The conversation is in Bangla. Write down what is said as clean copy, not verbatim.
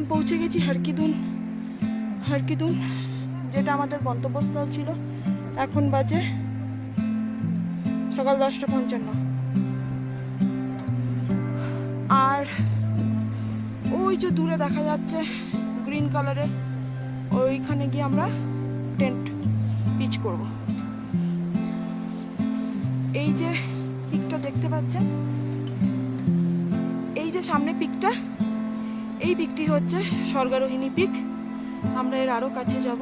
পৌঁছে গেছি হারকিদুন, যেটা আমাদের গন্তব্যস্থল ছিল। এখন বাজে সকাল 10:55। আর ওই যে দূরে দেখা যাচ্ছে গ্রিন কালারের, ওইখানে গিয়ে আমরা টেন্ট পিচ করব। এই যে পিকটা দেখতে পাচ্ছেন, এই যে সামনে পিকটা, এই পিকটি হচ্ছে স্বর্গারোহিণী পিক। আমরা এর আরো কাছে যাব।